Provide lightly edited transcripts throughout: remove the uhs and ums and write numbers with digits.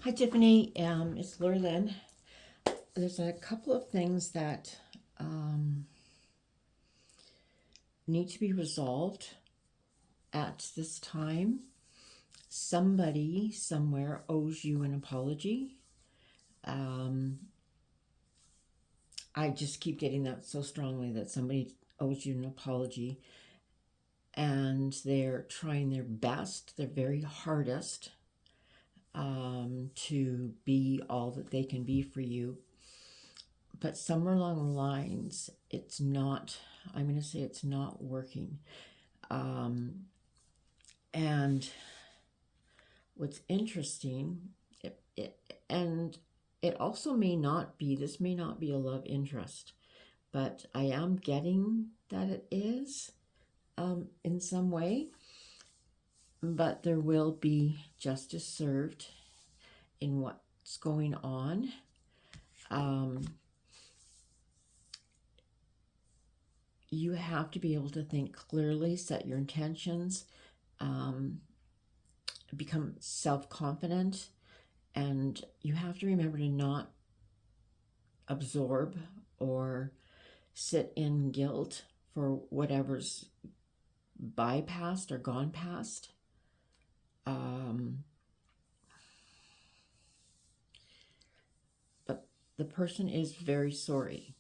Hi, Tiffany. It's Lori-Lynn. There's a couple of things that need to be resolved at this time. Somebody somewhere owes you an apology. I just keep getting that so strongly that somebody owes you an apology, and they're trying their best, their very hardest, to be all that they can be for you. But somewhere along the lines, it's not, I'm going to say it's not working. And what's interesting, and it also may not be, this may not be a love interest, but I am getting that it is in some way. But there will be justice served in what's going on. You have to be able to think clearly, set your intentions, become self-confident, and you have to remember to not absorb or sit in guilt for whatever's bypassed or gone past. But the person is very sorry.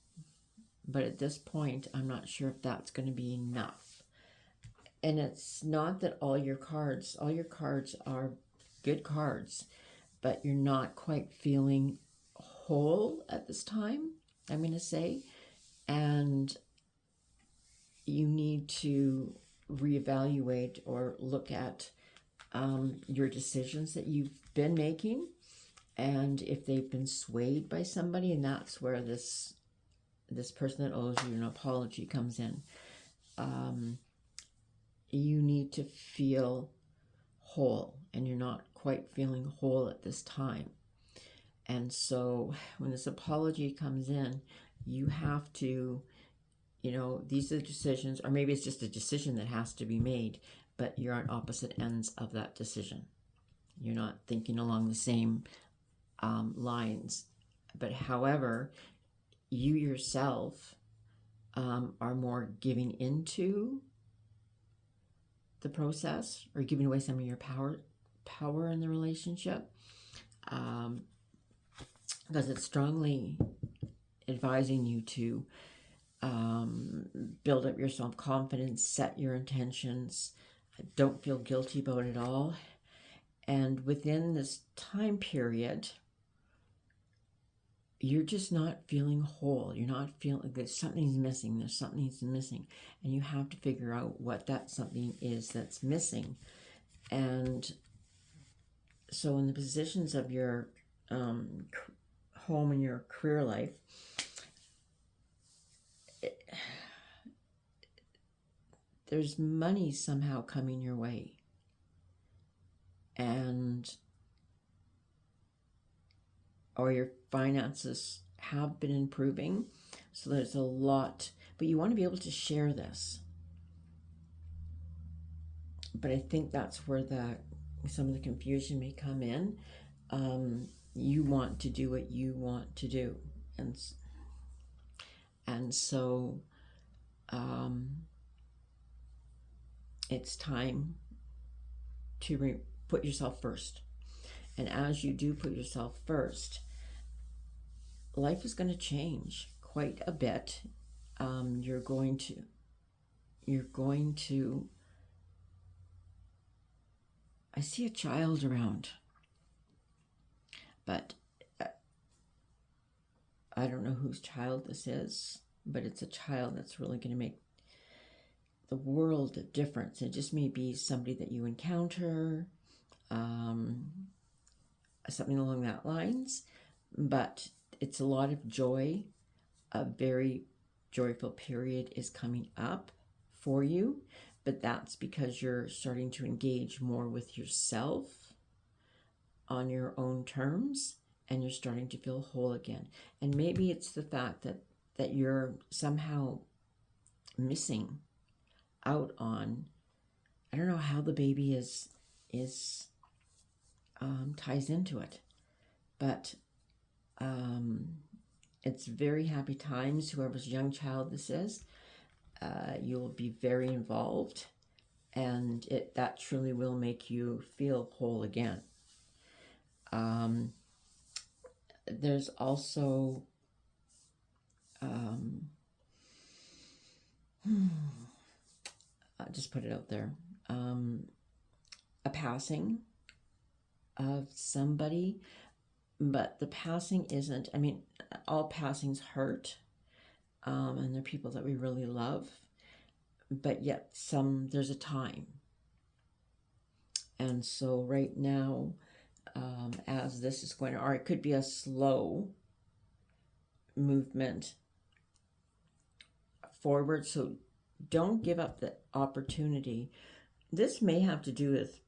But at this point, I'm not sure if that's going to be enough. And it's not that all your cards are good cards, but you're not quite feeling whole at this time, I'm going to say. And you need to reevaluate or look at your decisions that you've been making, and if they've been swayed by somebody, and that's where this person that owes you an apology comes in. You need to feel whole, and you're not quite feeling whole at this time. And so when this apology comes in, you have to, these are decisions, or maybe it's just a decision that has to be made, but you're on opposite ends of that decision. You're not thinking along the same lines. But however, you yourself are more giving into the process, or giving away some of your power in the relationship, because it's strongly advising you to build up your self-confidence, set your intentions, don't feel guilty about it all. And within this time period, you're just not feeling whole. You're not feeling that something's missing. There's something's missing. And you have to figure out what that something is that's missing. And so in the positions of your home and your career life, there's money somehow coming your way. Or your finances have been improving. So there's a lot, but you want to be able to share this. But I think that's where some of the confusion may come in. You want to do what you want to do. And so it's time to put yourself first. And as you do put yourself first, life is going to change quite a bit. You're going to, I see a child around, but I don't know whose child this is, but it's a child that's really going to make the world a difference. It just may be somebody that you encounter, something along that lines, but it's a lot of joy. A very joyful period is coming up for you, but that's because you're starting to engage more with yourself on your own terms, and you're starting to feel whole again. And maybe it's the fact that you're somehow missing out on, I don't know how the baby ties into it, But it's very happy times. Whoever's young child this is, you will be very involved, and that truly will make you feel whole again. There's also I'll just put it out there, a passing of somebody, but the passing isn't, I mean, all passings hurt, and they're people that we really love, but yet there's a time. And so right now, as this is going, or it could be a slow movement forward, so don't give up the opportunity. This may have to do with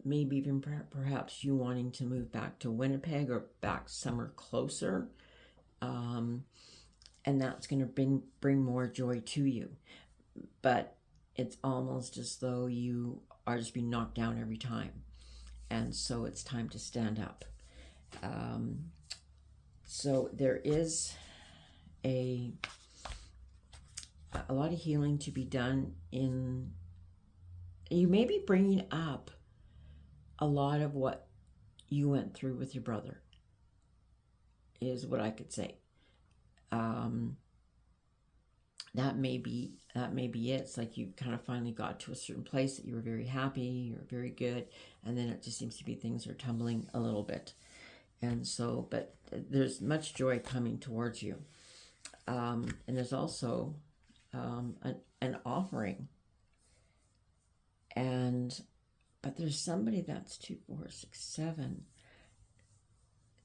maybe even perhaps you wanting to move back to Winnipeg or back somewhere closer, and that's going to bring more joy to you. But it's almost as though you are just being knocked down every time, and so it's time to stand up. So there is a lot of healing to be done in. You may be bringing up a lot of what you went through with your brother, is what I could say. That may be it. It's like you kind of finally got to a certain place that you were very happy, you were very good, and then it just seems to be things are tumbling a little bit. And so, but there's much joy coming towards you. And there's also an offering. But there's somebody that's 2, 4, 6, 7.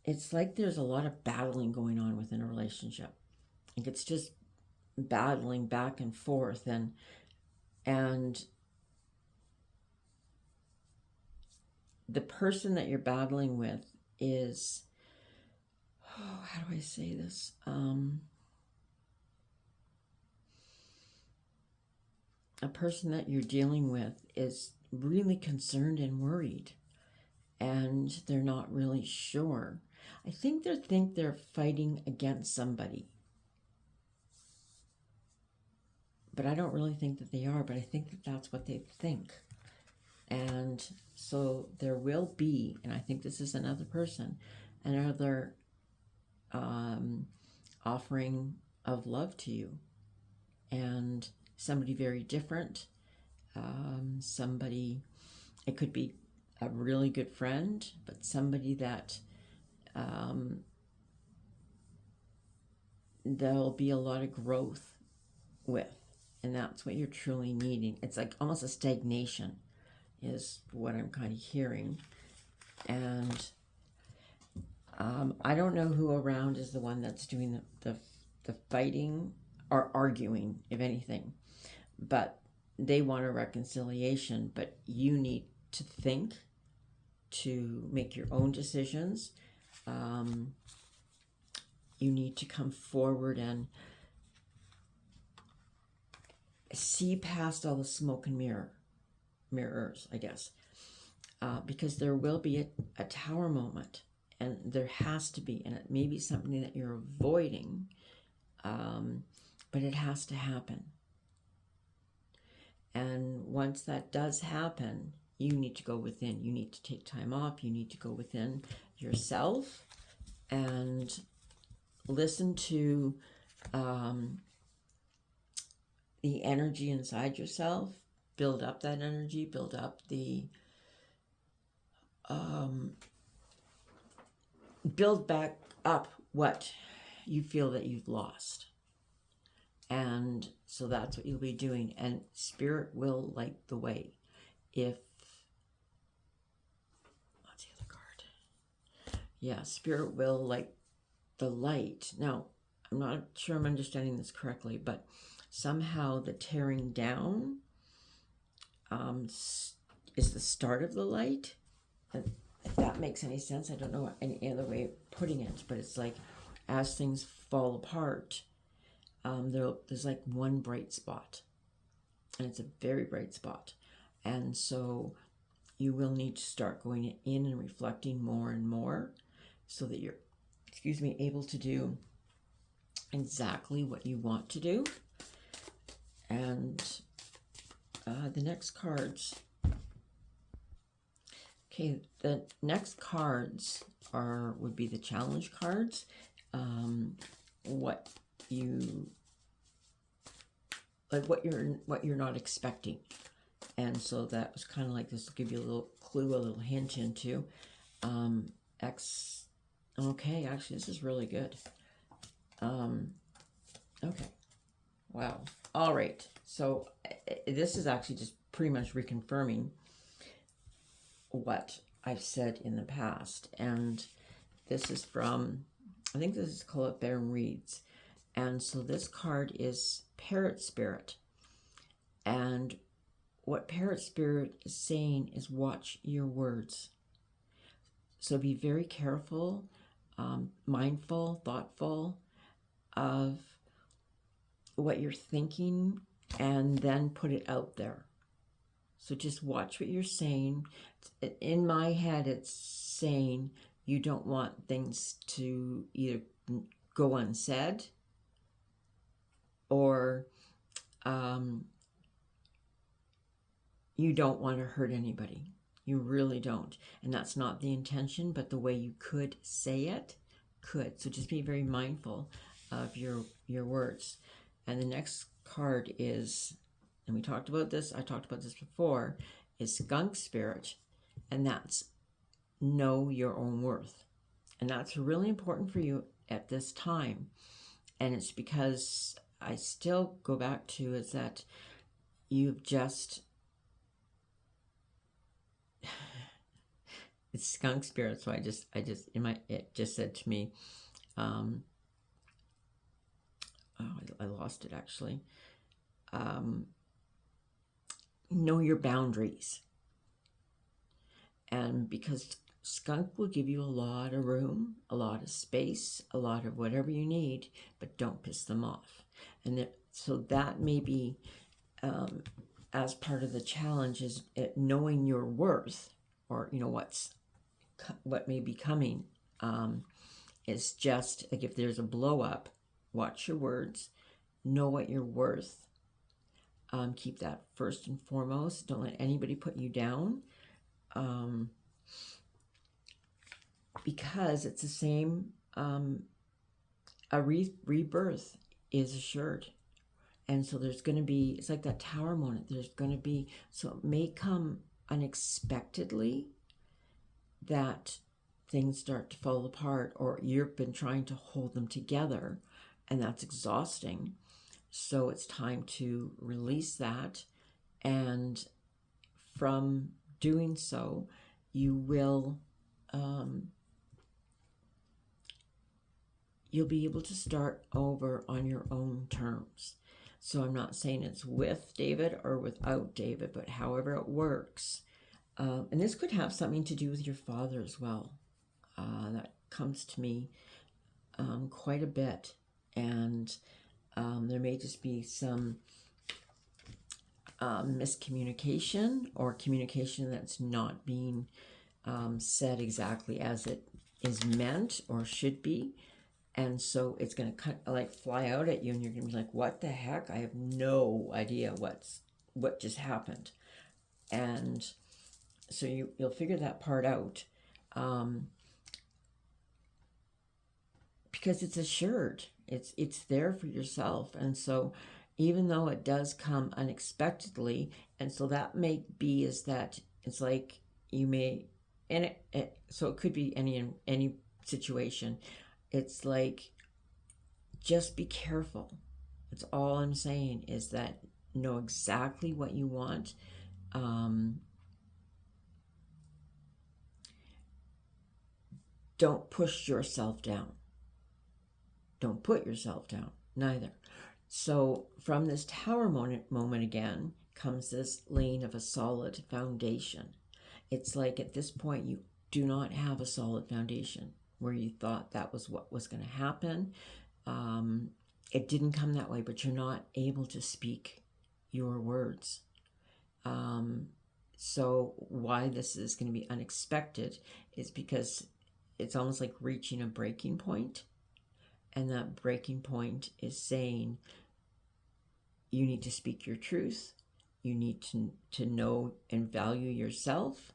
It's like there's a lot of battling going on within a relationship. Like it's just battling back and forth, and the person that you're battling with is, how do I say this? A person that you're dealing with is really concerned and worried, and they're not really sure. I think they're fighting against somebody, but I don't really think that they are, but I think that that's what they think. And so there will be, and I think this is another person, another offering of love to you, and somebody very different, somebody, it could be a really good friend, but somebody that there'll be a lot of growth with, and that's what you're truly needing. It's like almost a stagnation is what I'm kind of hearing. And I don't know who around is the one that's doing the fighting or arguing, if anything, but they want a reconciliation, but you need to think, to make your own decisions. You need to come forward and see past all the smoke and mirrors, I guess, because there will be a tower moment, and there has to be, and it may be something that you're avoiding, but it has to happen. And once that does happen, you need to go within. You need to take time off. You need to go within yourself and listen to the energy inside yourself. Build up that energy. Build up the build back up what you feel that you've lost. And so that's what you'll be doing. And Spirit will light the way. What's the other card? Yeah, Spirit will light the light. Now, I'm not sure I'm understanding this correctly, but somehow the tearing down is the start of the light. If that makes any sense, I don't know any other way of putting it, but it's like as things fall apart, there's like one bright spot, and it's a very bright spot. And so you will need to start going in and reflecting more and more, so that you're excuse me, able to do exactly what you want to do. And the next cards. Okay, the next cards would be the challenge cards. What you're not expecting. And so that was kind of like, this will give you a little clue, a little hint into okay, actually this is really good. Okay, wow. All right, so this is actually just pretty much reconfirming what I've said in the past. And this is from, I think this is called Baron Reads. And so this card is Parrot Spirit. And what Parrot Spirit is saying is watch your words. So be very careful, mindful, thoughtful of what you're thinking, and then put it out there. So just watch what you're saying. In my head, it's saying you don't want things to either go unsaid or you don't want to hurt anybody. You really don't. And that's not the intention, but the way you could say it could. So just be very mindful of your words. And the next card is, and we talked about this, I talked about this before, is Skunk Spirit. And that's know your own worth. And that's really important for you at this time. And it's because I still go back to is that you've just, it's Skunk Spirit. So it just said to me, I lost it actually. Know your boundaries. And because skunk will give you a lot of room, a lot of space, a lot of whatever you need, but don't piss them off. And so that may be, as part of the challenge, is knowing your worth, or what may be coming. Is just like, if there's a blow up, watch your words, know what you're worth. Keep that first and foremost. Don't let anybody put you down. Because it's the same, a rebirth is assured. And so there's going to be, it's like that tower moment, there's going to be, so it may come unexpectedly that things start to fall apart, or you've been trying to hold them together, and that's exhausting. So it's time to release that. And from doing so, you will, you'll be able to start over on your own terms. So I'm not saying it's with David or without David, but however it works. And this could have something to do with your father as well. That comes to me quite a bit. And there may just be some miscommunication, or communication that's not being said exactly as it is meant or should be. And so it's going to fly out at you, and you're going to be like, what the heck? I have no idea what just happened. And so you'll figure that part out, because it's assured. It's there for yourself. And so even though it does come unexpectedly, and so that may be is that it's like you may, and so it could be any situation. It's like, just be careful. That's all I'm saying, is that know exactly what you want. Don't push yourself down. Don't put yourself down, neither. So from this tower moment again comes this laying of a solid foundation. It's like at this point you do not have a solid foundation where you thought that was what was going to happen. It didn't come that way, but you're not able to speak your words. So why this is going to be unexpected is because it's almost like reaching a breaking point. And that breaking point is saying you need to speak your truth. You need to know and value yourself,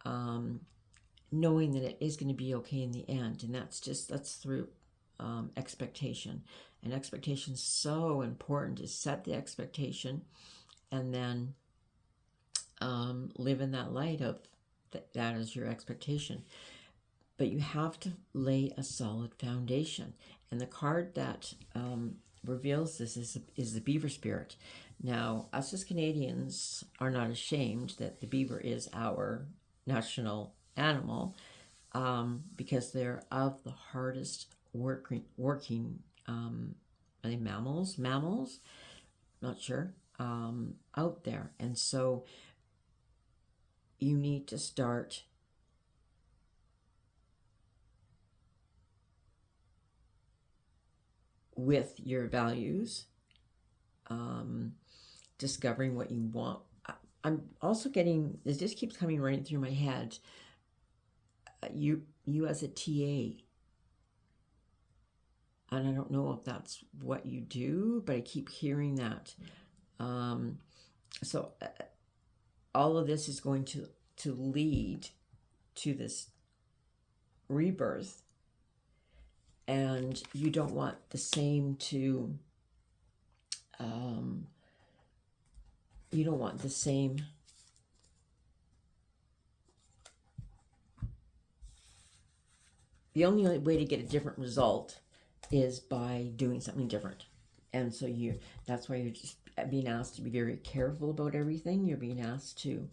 knowing that it is going to be okay in the end. And that's through expectation. And expectation is so important, to set the expectation and then live in that light of that is your expectation. But you have to lay a solid foundation. And the card that reveals this is the beaver spirit. Now, us as Canadians are not ashamed that the beaver is our national animal, because they're of the hardest working are they mammals? Not sure. Out there. And so you need to start with your values, discovering what you want. I'm also getting, this just keeps coming right through my head, you as a TA, and I don't know if that's what you do, but I keep hearing that. So all of this is going to lead to this rebirth, and you don't want the same to you don't want the same the only way to get a different result is by doing something different. And so that's why you're just being asked to be very careful about everything. You're being asked to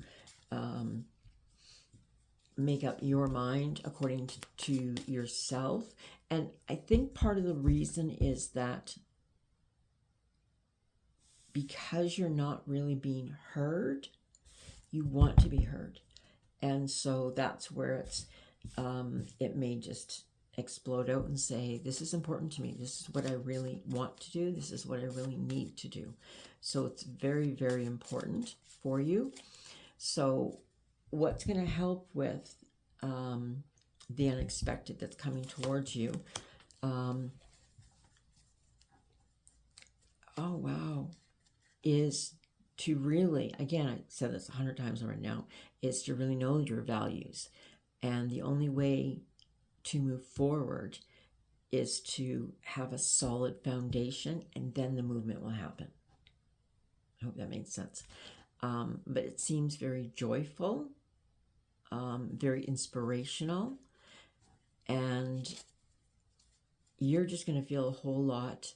make up your mind according to yourself. And I think part of the reason is that because you're not really being heard, you want to be heard. And so that's where it may just explode out and say, this is important to me. This is what I really want to do. This is what I really need to do. So it's very, very important for you. So what's going to help with the unexpected that's coming towards you? Is to really, again, I said this 100 times right now, is to really know your values. And the only way to move forward is to have a solid foundation, and then the movement will happen. I hope that made sense. But it seems very joyful, very inspirational, and you're just going to feel a whole lot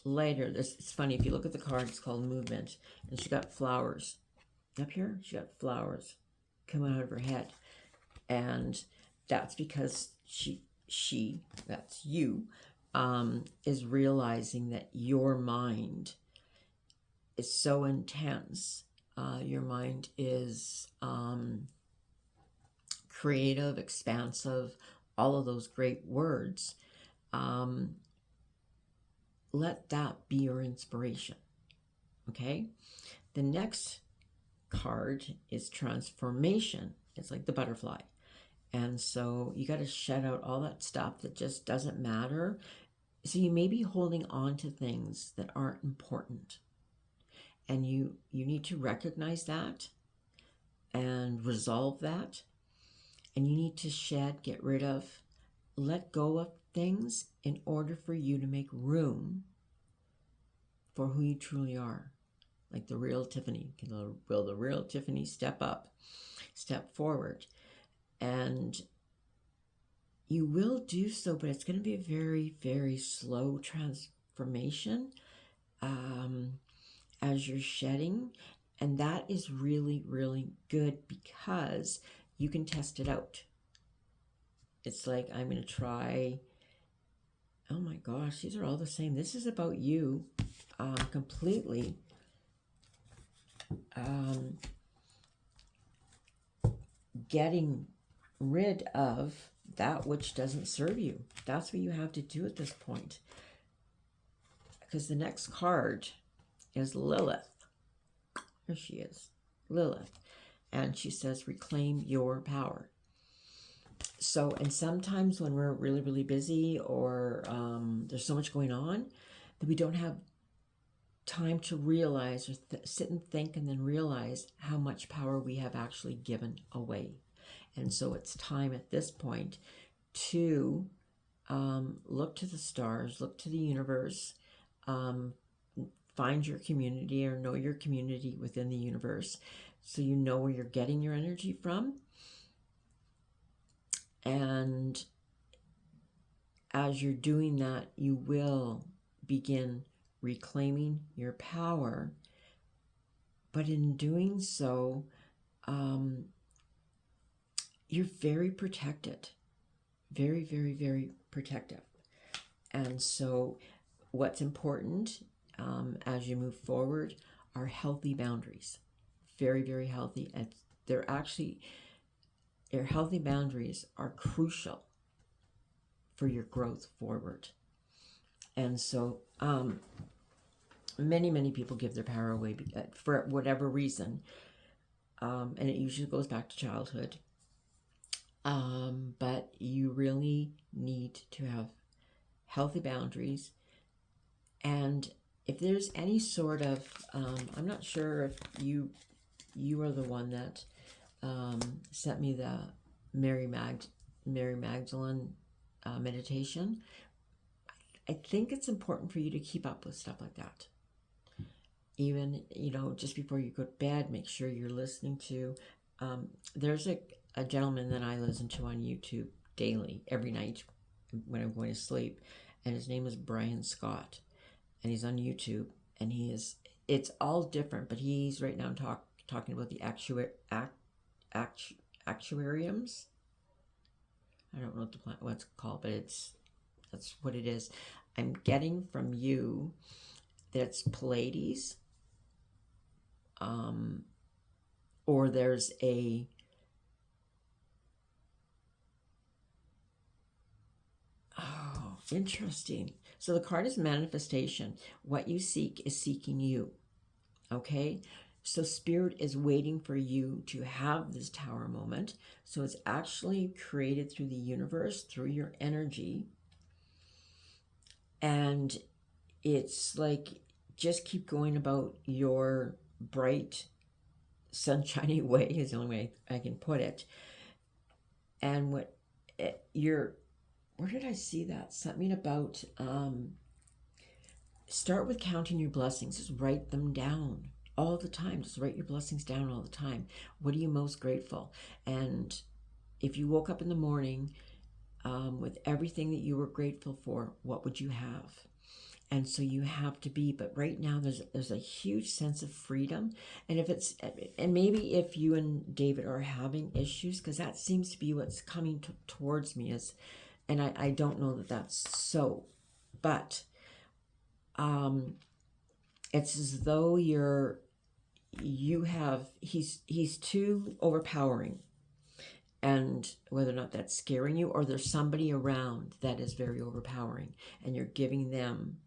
lighter. It's funny, if you look at the card, it's called movement, and she got flowers up here. She got flowers coming out of her head, and that's because she that's you, is realizing that your mind is so intense. Your mind is creative, expansive, all of those great words. Let that be your inspiration. Okay? The next card is transformation. It's like the butterfly. And so you got to shed out all that stuff that just doesn't matter. So you may be holding on to things that aren't important. And you need to recognize that and resolve that. And you need to shed, get rid of, let go of things in order for you to make room for who you truly are. Like the real Tiffany. Will the real Tiffany step up, step forward? And you will do so, but it's going to be a very, very slow transformation as you're shedding. And that is really, really good because you can test it out. It's like, I'm going to try, oh my gosh, these are all the same. This is about you completely. Getting rid of that which doesn't serve you. That's what you have to do at this point. Because the next card is Lilith. Here she is, Lilith. And she says, reclaim your power. So, and sometimes when we're really, really busy, or there's so much going on, that we don't have time to realize, or sit and think and then realize how much power we have actually given away. And so it's time at this point to look to the stars, look to the universe, find your community, or know your community within the universe, so you know where you're getting your energy from. And as you're doing that, you will begin reclaiming your power. But in doing so, you're very protected. Very, very, very protective. And so what's important as you move forward are healthy boundaries. Very, very healthy. And your healthy boundaries are crucial for your growth forward. And so many, many people give their power away for whatever reason. And it usually goes back to childhood. But you really need to have healthy boundaries. And if there's any sort of, I'm not sure if you are the one that sent me the Mary Magdalene meditation. I think it's important for you to keep up with stuff like that. Even, just before you go to bed, make sure you're listening to, there's a gentleman that I listen to on YouTube daily, every night when I'm going to sleep, and his name is Brian Scott, and he's on YouTube, and it's all different, but he's right now talking about the actuariums. I don't know what it's called, but that's what it is. I'm getting from you that's Pleiades, or there's a interesting. So the card is manifestation. What you seek is seeking you. Okay? So Spirit is waiting for you to have this tower moment. So it's actually created through the universe, through your energy. And it's like, just keep going about your bright, sunshiny way is the only way I can put it. And where did I see that? Something about, start with counting your blessings. Just write them down all the time. Just write your blessings down all the time. What are you most grateful? And if you woke up in the morning with everything that you were grateful for, what would you have? And so you have to be, but right now there's a huge sense of freedom. And maybe if you and David are having issues, because that seems to be what's coming towards me, and I don't know that that's so, but it's as though he's too overpowering. And whether or not that's scaring you, or there's somebody around that is very overpowering, and you're giving them,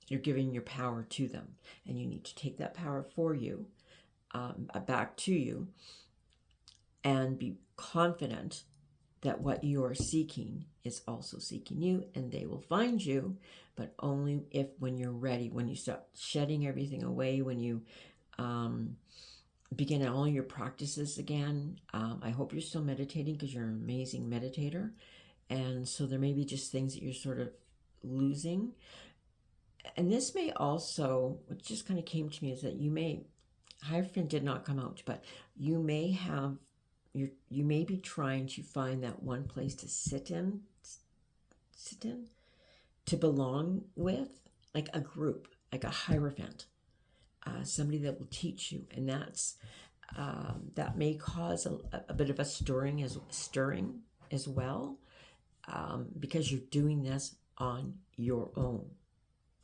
you're giving your power to them, and you need to take that power for you, back to you, and be confident that what you are seeking is also seeking you, and they will find you, but only when you're ready, when you start shedding everything away, when you begin all your practices again. I hope you're still meditating, because you're an amazing meditator. And so there may be just things that you're sort of losing. And this may also, what just kind of came to me, is that Hierophant did not come out, but you may be trying to find that one place to sit in, to belong with, like a group, like a Hierophant. Somebody that will teach you, and that may cause a bit of a stirring as well, because you're doing this on your own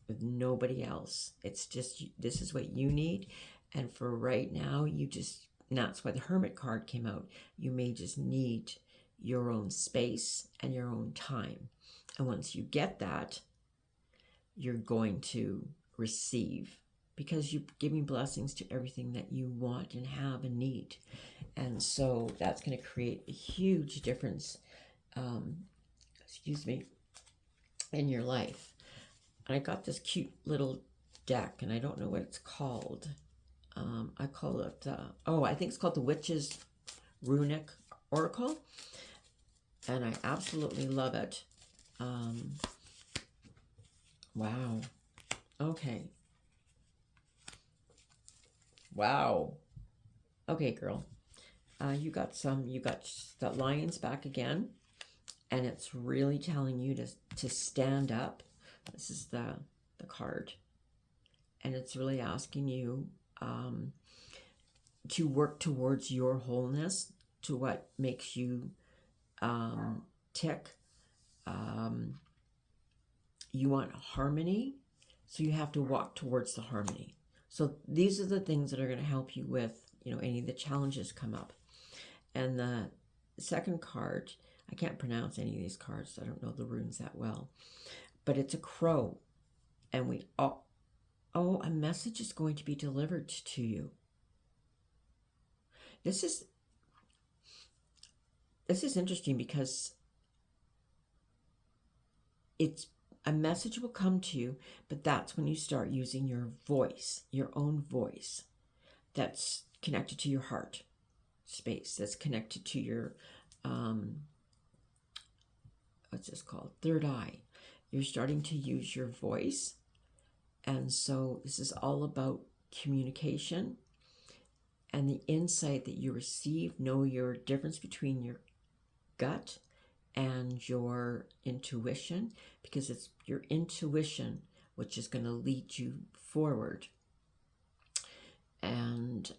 with nobody else. It's just, this is what you need, and for right now, and that's why the Hermit card came out. You may just need your own space and your own time, and once you get that, you're going to receive, because you're giving blessings to everything that you want and have and need. And so that's going to create a huge difference, excuse me, in your life. And I got this cute little deck, and I don't know what it's called. I call it, I think it's called the Witch's Runic Oracle. And I absolutely love it. Wow. Okay. Wow. Okay, girl. You got the lions back again, and it's really telling you to stand up. This is the card, and it's really asking you to work towards your wholeness, to what makes you tick. You want harmony, so you have to walk towards the harmony. So these are the things that are going to help you with, any of the challenges come up. And the second card, I can't pronounce any of these cards. I don't know the runes that well. But it's a crow. And a message is going to be delivered to you. This is interesting because a message will come to you, but that's when you start using your voice, your own voice, that's connected to your heart space, that's connected to your, what's this called? Third eye. You're starting to use your voice. And so this is all about communication and the insight that you receive. Know your difference between your gut and your intuition, because it's your intuition which is going to lead you forward and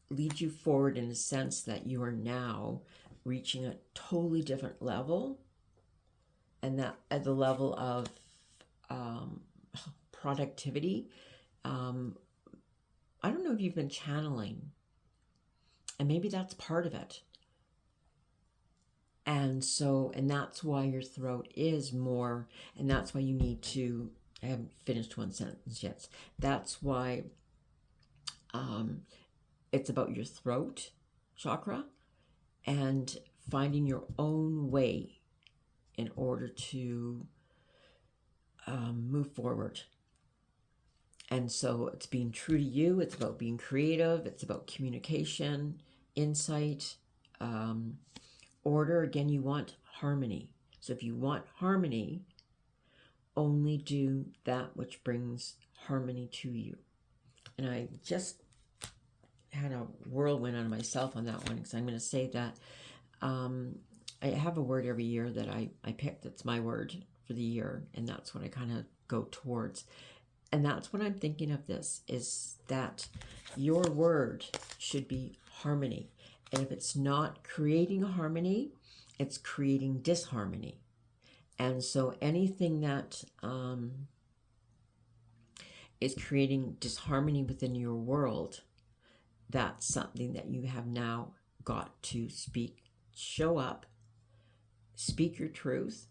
lead you forward in the sense that you are now reaching a totally different level, and that at the level of productivity. I don't know if you've been channeling, and maybe that's part of it. And that's why your throat is more, and that's why you need to, I haven't finished one sentence yet. That's why it's about your throat chakra and finding your own way in order to move forward. And so it's being true to you. It's about being creative. It's about communication, insight, order. Again, you want harmony. So if you want harmony, only do that which brings harmony to you. And I just had a whirlwind on myself on that one, because I'm going to say that I have a word every year that I pick that's my word for the year, and that's what I kind of go towards. And that's what I'm thinking of this, is that your word should be harmony. And if it's not creating harmony, it's creating disharmony. And so anything that is creating disharmony within your world, that's something that you have now got to speak, show up, speak your truth,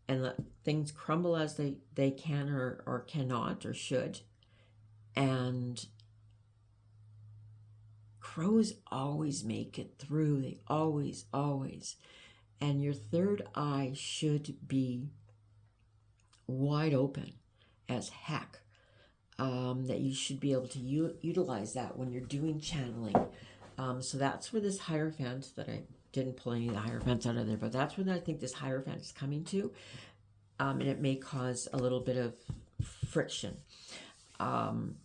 and let things crumble as they can or cannot or should. And crows always make it through. They always. And your third eye should be wide open as heck. That you should be able to utilize that when you're doing channeling. So that's where this Hierophant, that I didn't pull any of the Hierophants out of there, but that's where I think this Hierophant is coming to. And it may cause a little bit of friction. And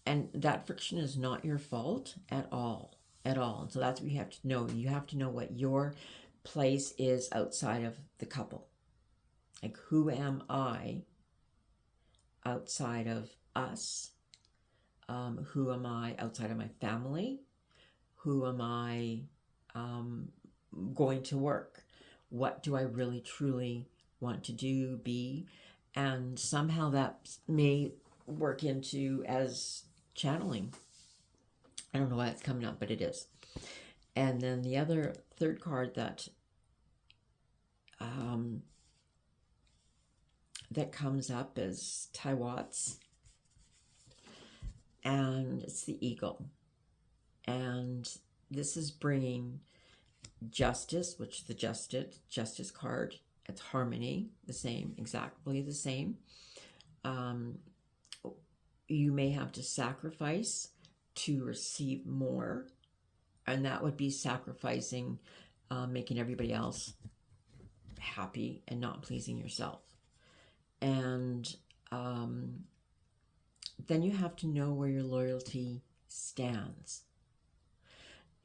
that friction is not your fault at all. And so that's what you have to know. You have to know what your place is outside of the couple. Like, who am I outside of us? Who am I outside of my family? Who am I going to work? What do I really truly want to do, be? And somehow that may work into as channeling. I don't know why it's coming up, but it is. And then the other third card that that comes up is Taiwat's, and it's the eagle. And this is bringing justice, which is the justice card. It's harmony, the same, exactly the same. You may have to sacrifice to receive more, and that would be sacrificing making everybody else happy and not pleasing yourself. And then you have to know where your loyalty stands.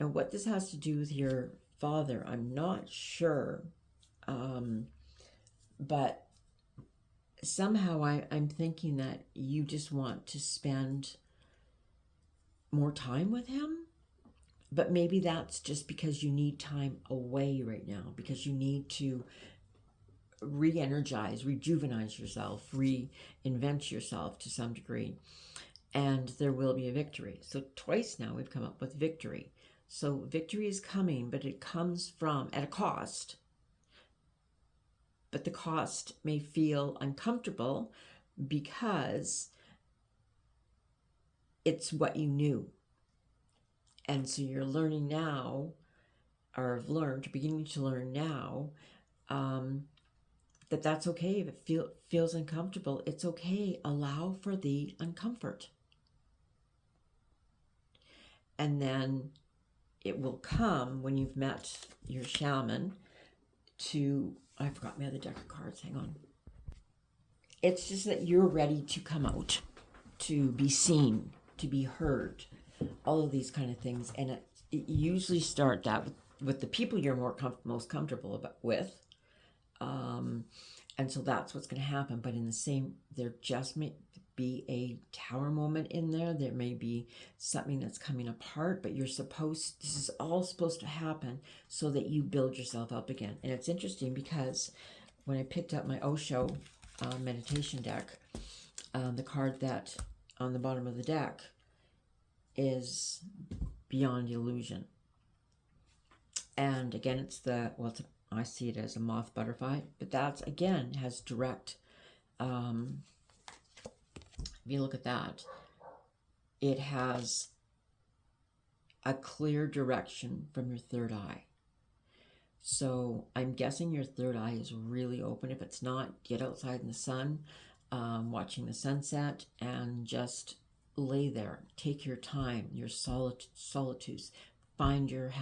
Now, what this has to do with your father, I'm not sure, but somehow I'm thinking that you just want to spend more time with him. But maybe that's just because you need time away right now, because you need to re-energize, rejuvenate yourself, reinvent yourself to some degree. And there will be a victory. So twice now we've come up with victory. So victory is coming, but it comes from at a cost. But the cost may feel uncomfortable because it's what you knew. And so you're learning now, or have learned, beginning to learn now, that that's okay. If it feels uncomfortable, it's okay. Allow for the uncomfort. And then it will come when you've met your shaman to, I forgot my other deck of cards, hang on. It's just that you're ready to come out, to be seen, to be heard, all of these kind of things. And it usually start that with the people you're most comfortable with. And so that's what's going to happen. But in the same, there just may be a tower moment in there. There may be something that's coming apart, but this is all supposed to happen so that you build yourself up again. And it's interesting because when I picked up my Osho meditation deck, the card that on the bottom of the deck is Beyond Illusion. And again, I see it as a moth butterfly, but that's, again, has direct, if you look at that, it has a clear direction from your third eye. So I'm guessing your third eye is really open. If it's not, get outside in the sun, watching the sunset, and just lay there. Take your time, your solitude, find your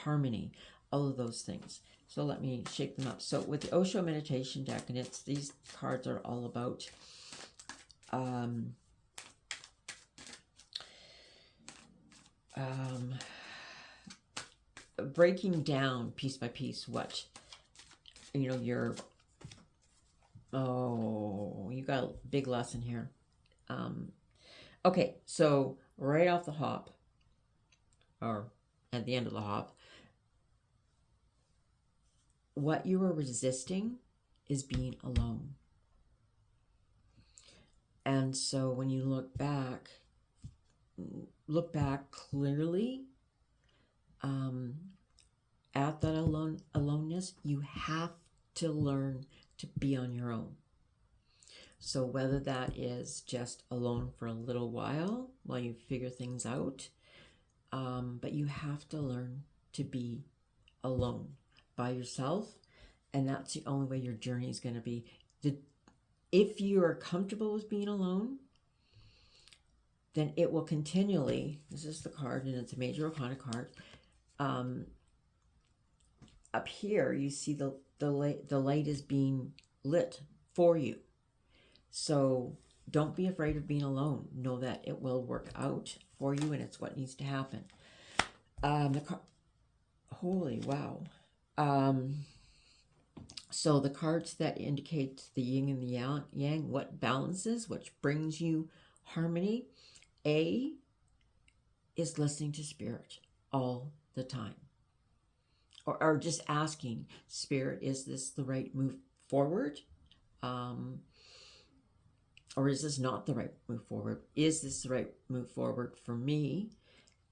harmony, all of those things. So let me shake them up. So with the Osho meditation deck, and these cards are all about breaking down piece by piece what, you got a big lesson here. Okay, so right off the hop, or at the end of the hop, what you are resisting is being alone. And so when you look back clearly at that aloneness, you have to learn to be on your own. So whether that is just alone for a little while you figure things out, but you have to learn to be alone by yourself, and that's the only way your journey is going to be. If you are comfortable with being alone, then it will continually, this is the card, and it's a major arcana card. Up here, you see the light is being lit for you. So don't be afraid of being alone. Know that it will work out for you, and it's what needs to happen. Holy wow. So the cards that indicate the yin and the yang, what balances, which brings you harmony. A is listening to spirit all the time. Or just asking spirit, is this the right move forward? Or is this not the right move forward? Is this the right move forward for me?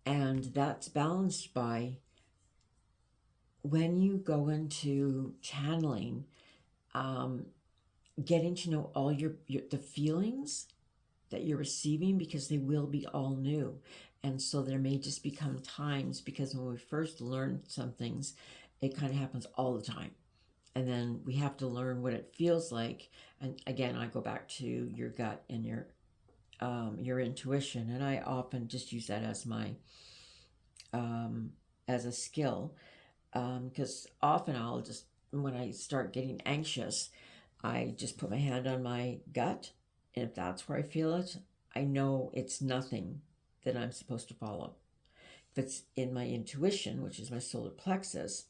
And that's balanced by when you go into channeling, getting to know all the feelings that you're receiving, because they will be all new. And so there may just become times, because when we first learn some things, it kind of happens all the time. And then we have to learn what it feels like. And again, I go back to your gut and your intuition. And I often just use that as my, as a skill. Because often I'll just, when I start getting anxious, I just put my hand on my gut. And if that's where I feel it, I know it's nothing that I'm supposed to follow. If it's in my intuition, which is my solar plexus,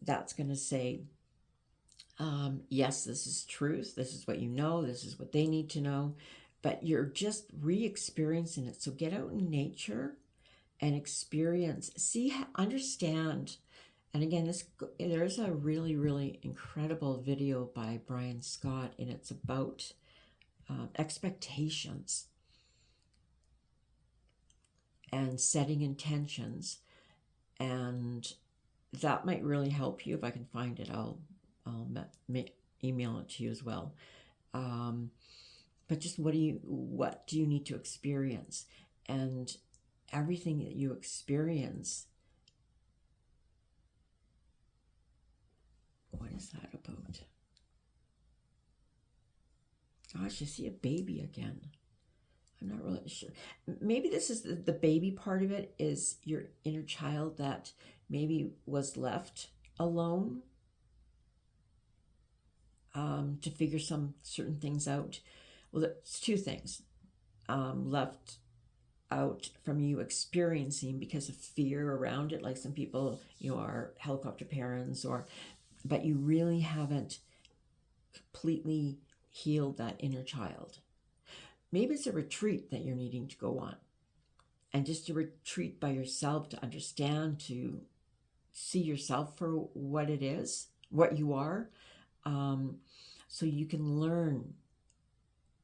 that's going to say, yes, this is truth. This is what you know. This is what they need to know. But you're just re-experiencing it. So get out in nature and experience, see, understand. And again, there's a really, really incredible video by Brian Scott, and it's about expectations and setting intentions. And that might really help you. If I can find it, I'll email it to you as well. But just what do you need to experience? And everything that you experience, what is that about? Gosh, I see a baby again. I'm not really sure. Maybe this is the baby part of it, is your inner child that maybe was left alone to figure some certain things out. Well, it's two things. Left out from you experiencing because of fear around it, like some people, are helicopter parents, but you really haven't completely healed that inner child. Maybe it's a retreat that you're needing to go on, and just a retreat by yourself to understand, to see yourself for what it is, what you are, so you can learn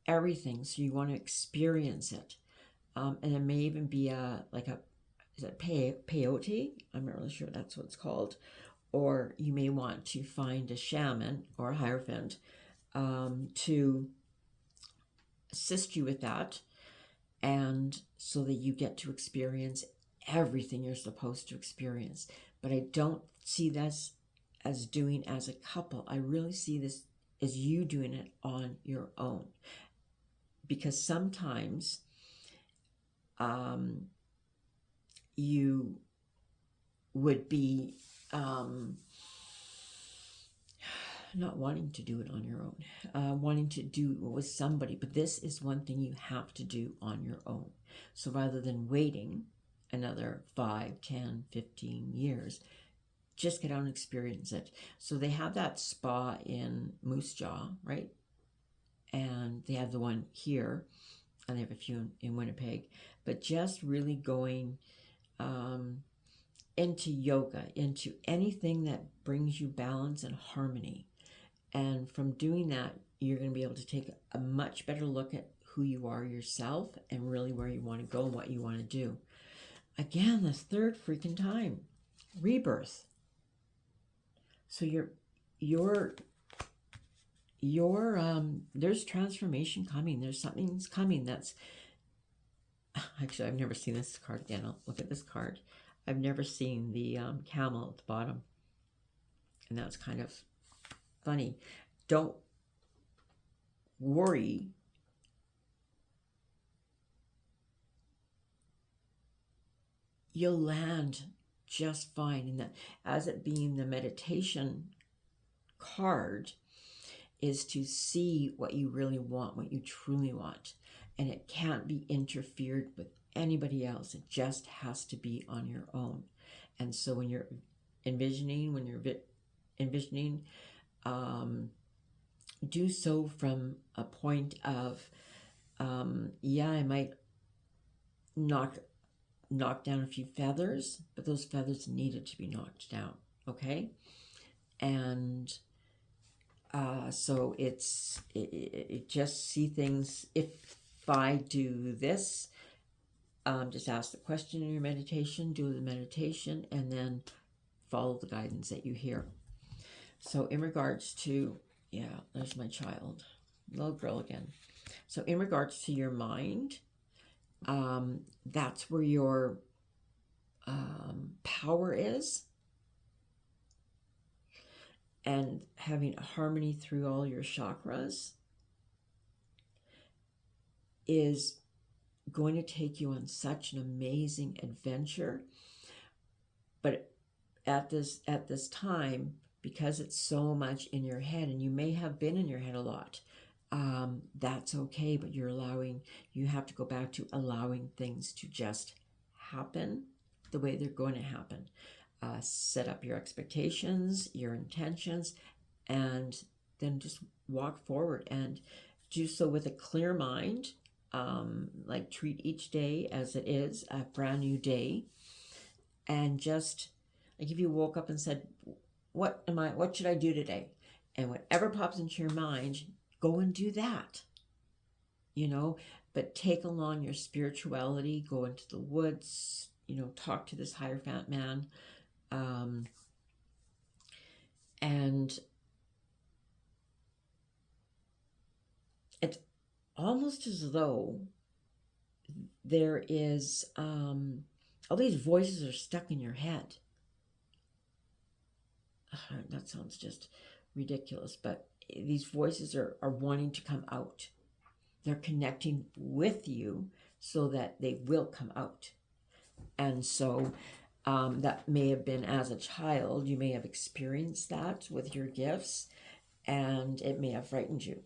everything. So you want to experience it, and it may even be is it peyote? I'm not really sure that's what it's called. Or you may want to find a shaman or a hierophant to assist you with that, and so that you get to experience everything you're supposed to experience. But I don't see this as doing as a couple. I really see this as you doing it on your own, because sometimes you would be not wanting to do it on your own, wanting to do it with somebody. But this is one thing you have to do on your own. So rather than waiting another 5, 10, 15 years, just get out and experience it. So they have that spa in Moose Jaw, right? And they have the one here, and they have a few in Winnipeg. But just really going into yoga, into anything that brings you balance and harmony. And from doing that, you're going to be able to take a much better look at who you are yourself, and really where you want to go and what you want to do. Again, the third freaking time, rebirth. So there's transformation coming. There's something's coming that's, actually, I've never seen this card again. I'll look at this card. I've never seen the camel at the bottom. And that's kind of funny. Don't worry. You'll land just fine. And that, as it being the meditation card, is to see what you really want, what you truly want. And it can't be interfered with anybody else. It just has to be on your own. And so when you're envisioning, do so from a point of, I might knock down a few feathers, but those feathers needed to be knocked down, okay? And so it just see things. If I do this, just ask the question in your meditation, do the meditation, and then follow the guidance that you hear. So in regards to, there's my child, little girl again. So in regards to your mind, That's where your power is. And having harmony through all your chakras is going to take you on such an amazing adventure. But at this time, because it's so much in your head, and you may have been in your head a lot, that's okay. But you have to go back to allowing things to just happen the way they're going to happen. Set up your expectations, your intentions, and then just walk forward and do so with a clear mind. Like, treat each day as it is a brand new day, and just like, if you woke up and said, what should I do today? And whatever pops into your mind, go and do that. But take along your spirituality, go into the woods, talk to this higher fat man. And it's almost as though there is all these voices are stuck in your head. That sounds just ridiculous, but these voices are wanting to come out. They're connecting with you so that they will come out. And so that may have been as a child, you may have experienced that with your gifts, and it may have frightened you.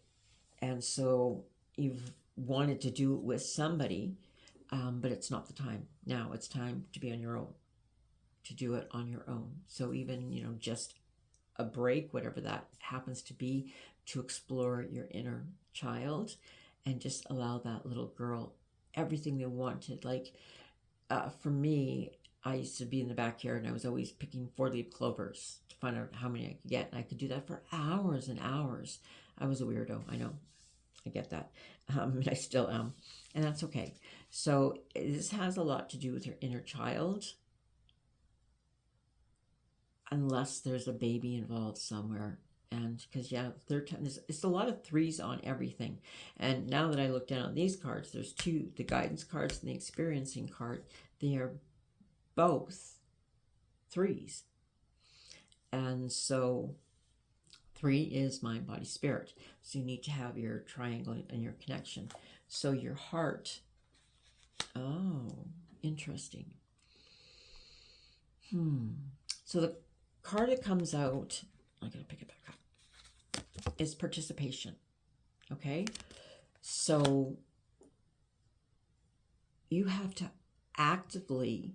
And so you've wanted to do it with somebody, but it's not the time. Now it's time to be on your own, to do it on your own. So even, just a break, whatever that happens to be, to explore your inner child and just allow that little girl everything they wanted. Like, for me, I used to be in the backyard and I was always picking 4-leaf clovers to find out how many I could get. And I could do that for hours and hours. I was a weirdo, I know. I get that. I still am. And that's okay. So this has a lot to do with your inner child. Unless there's a baby involved somewhere. And because, third time, it's a lot of 3s on everything. And now that I look down at these cards, there's 2, the guidance cards and the experiencing card. They are both 3s. And so 3 is mind, body, spirit. So you need to have your triangle and your connection. So your heart, interesting. So the card that comes out, I gotta pick it back up, is participation. Okay, so you have to actively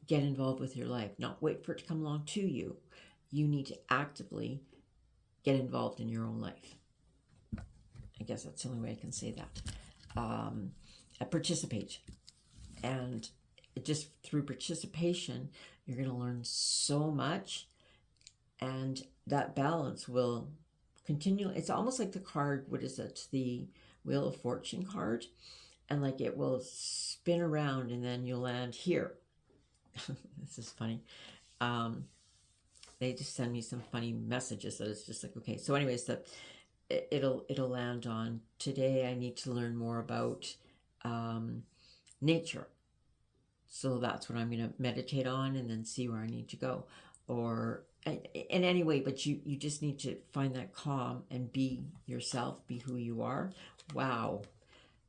get involved with your life, not wait for it to come along to you. You need to actively get involved in your own life. I guess that's the only way I can say that. Participate. And just through participation, you're going to learn so much, and that balance will continue. It's almost like the card, what is it? The Wheel of Fortune card. And like, it will spin around and then you'll land here. This is funny. They just send me some funny messages that it's just like, okay. So anyways, it'll land on, today I need to learn more about nature. So that's what I'm going to meditate on and then see where I need to go. Or in any way, but you just need to find that calm and be yourself, be who you are. Wow.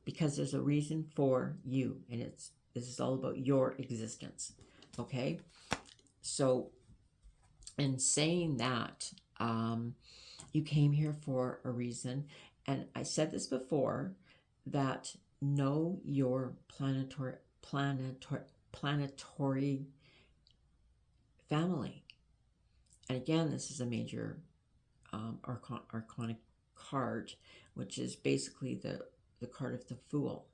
Because there's a reason for you, and this is all about your existence. Okay? So in saying that, you came here for a reason. And I said this before, that know your planetary family. And again, this is a major arcanic card, which is basically the card of the Fool.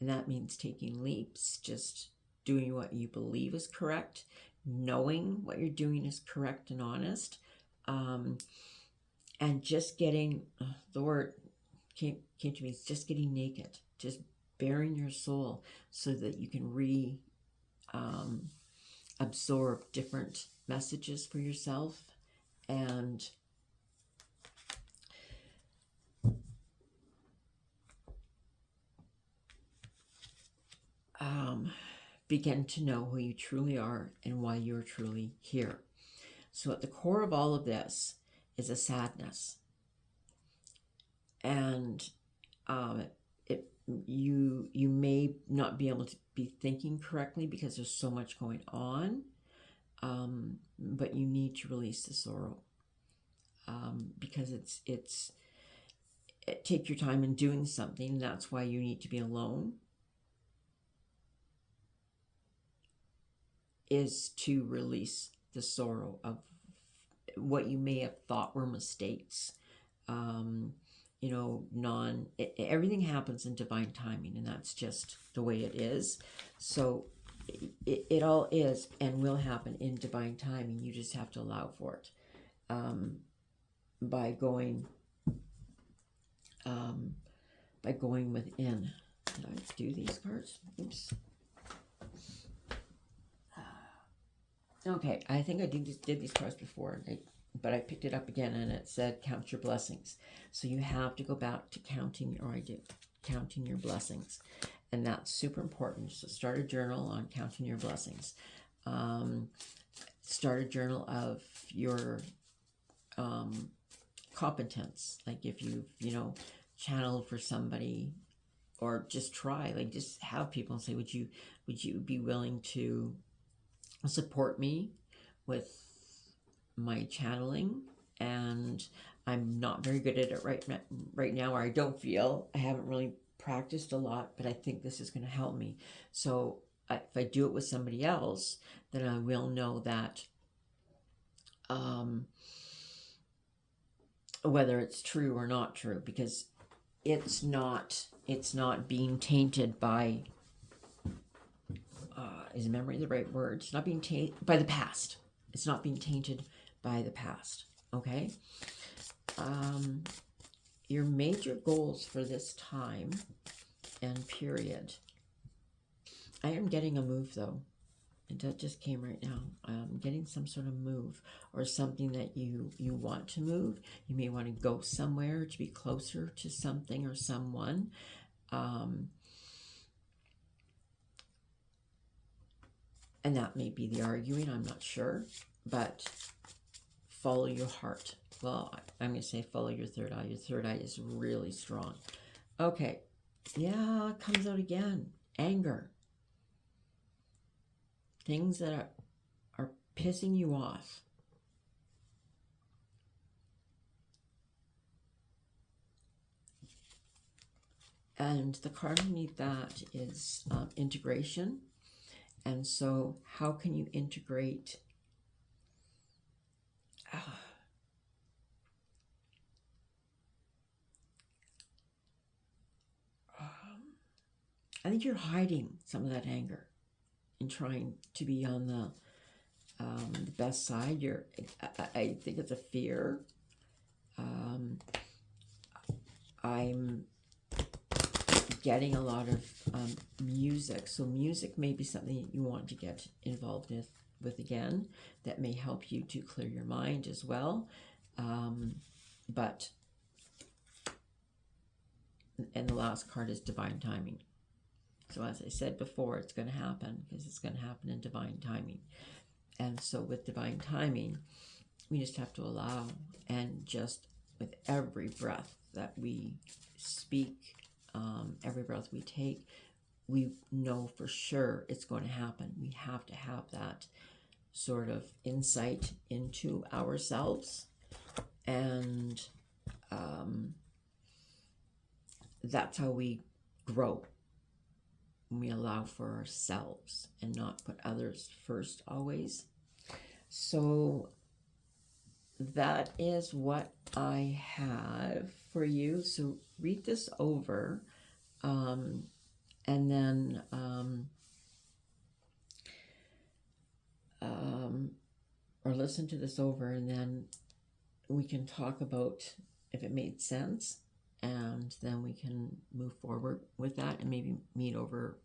And that means taking leaps, just doing what you believe is correct, knowing what you're doing is correct and honest, and just getting, the word came to me, it's just getting naked, just bearing your soul so that you can absorb different messages for yourself. And begin to know who you truly are and why you're truly here. So at the core of all of this is a sadness. And you may not be able to be thinking correctly because there's so much going on, but you need to release the sorrow, because take your time in doing something. That's why you need to be alone, is to release the sorrow of what you may have thought were mistakes. Everything happens in divine timing, and that's just the way it is. So it all is and will happen in divine timing. You just have to allow for it, by going within. Did I do these cards? Oops. Okay, I think I did these cards before, but I picked it up again, and it said count your blessings. So you have to go back to counting your blessings, and that's super important. So start a journal on counting your blessings. Start a journal of your competence. Like if you've channeled for somebody, or just try, like just have people say, would you be willing to support me with my channeling? And I'm not very good at it right now, or I don't feel, I haven't really practiced a lot, but I think this is going to help me. So if I do it with somebody else, then I will know that whether it's true or not true, because it's not being tainted by is memory the right word? It's not being tainted by the past. It's not being tainted by the past. Okay. Your major goals for this time and period. I am getting a move, though. And that just came right now. I'm getting some sort of move, or something that you want to move. You may want to go somewhere to be closer to something or someone. And that may be the arguing, I'm not sure, but follow your heart. Well, I'm going to say follow your third eye. Your third eye is really strong. Okay. Yeah, it comes out again. Anger. Things that are pissing you off. And the card underneath that is integration. And so how can you integrate I think you're hiding some of that anger and trying to be on the best side. I think it's a fear. I'm getting a lot of music. So music may be something you want to get involved with again. That may help you to clear your mind as well. And the last card is divine timing. So as I said before, it's going to happen, because it's going to happen in divine timing. And so with divine timing, we just have to allow, and just with every breath that we speak, every breath we take, we know for sure it's going to happen. We have to have that sort of insight into ourselves, and that's how we grow. We allow for ourselves and not put others first always. So that is what I have for you. So read this over, and then or listen to this over, and then we can talk about if it made sense, and then we can move forward with that and maybe meet over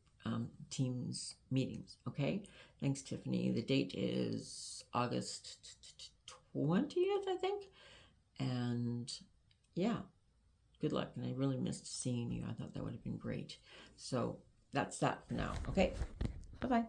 Teams meetings. Okay, thanks, Tiffany. The date is August 20th, I think. And yeah, good luck. And I really missed seeing you. I thought that would have been great. So that's that for now. Okay, bye-bye.